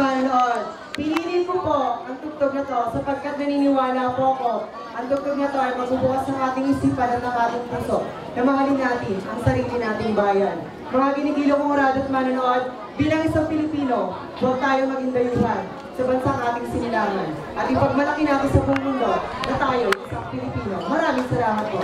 manonood. Pinili ko po ang tugtog na to sapagkat naniniwala po ako ang tugtog na to ay magbubukas ng ating isipan at ng ating puso na mahalin natin ang sarili nating bayan. Mga ginigilo kong orado at manonood, bilang isang Pilipino, huwag tayo maging dayuhan sa bansang ating sinilangan. At ipagmalaki natin sa buong mundo na tayo isang Pilipino. Maraming salamat po.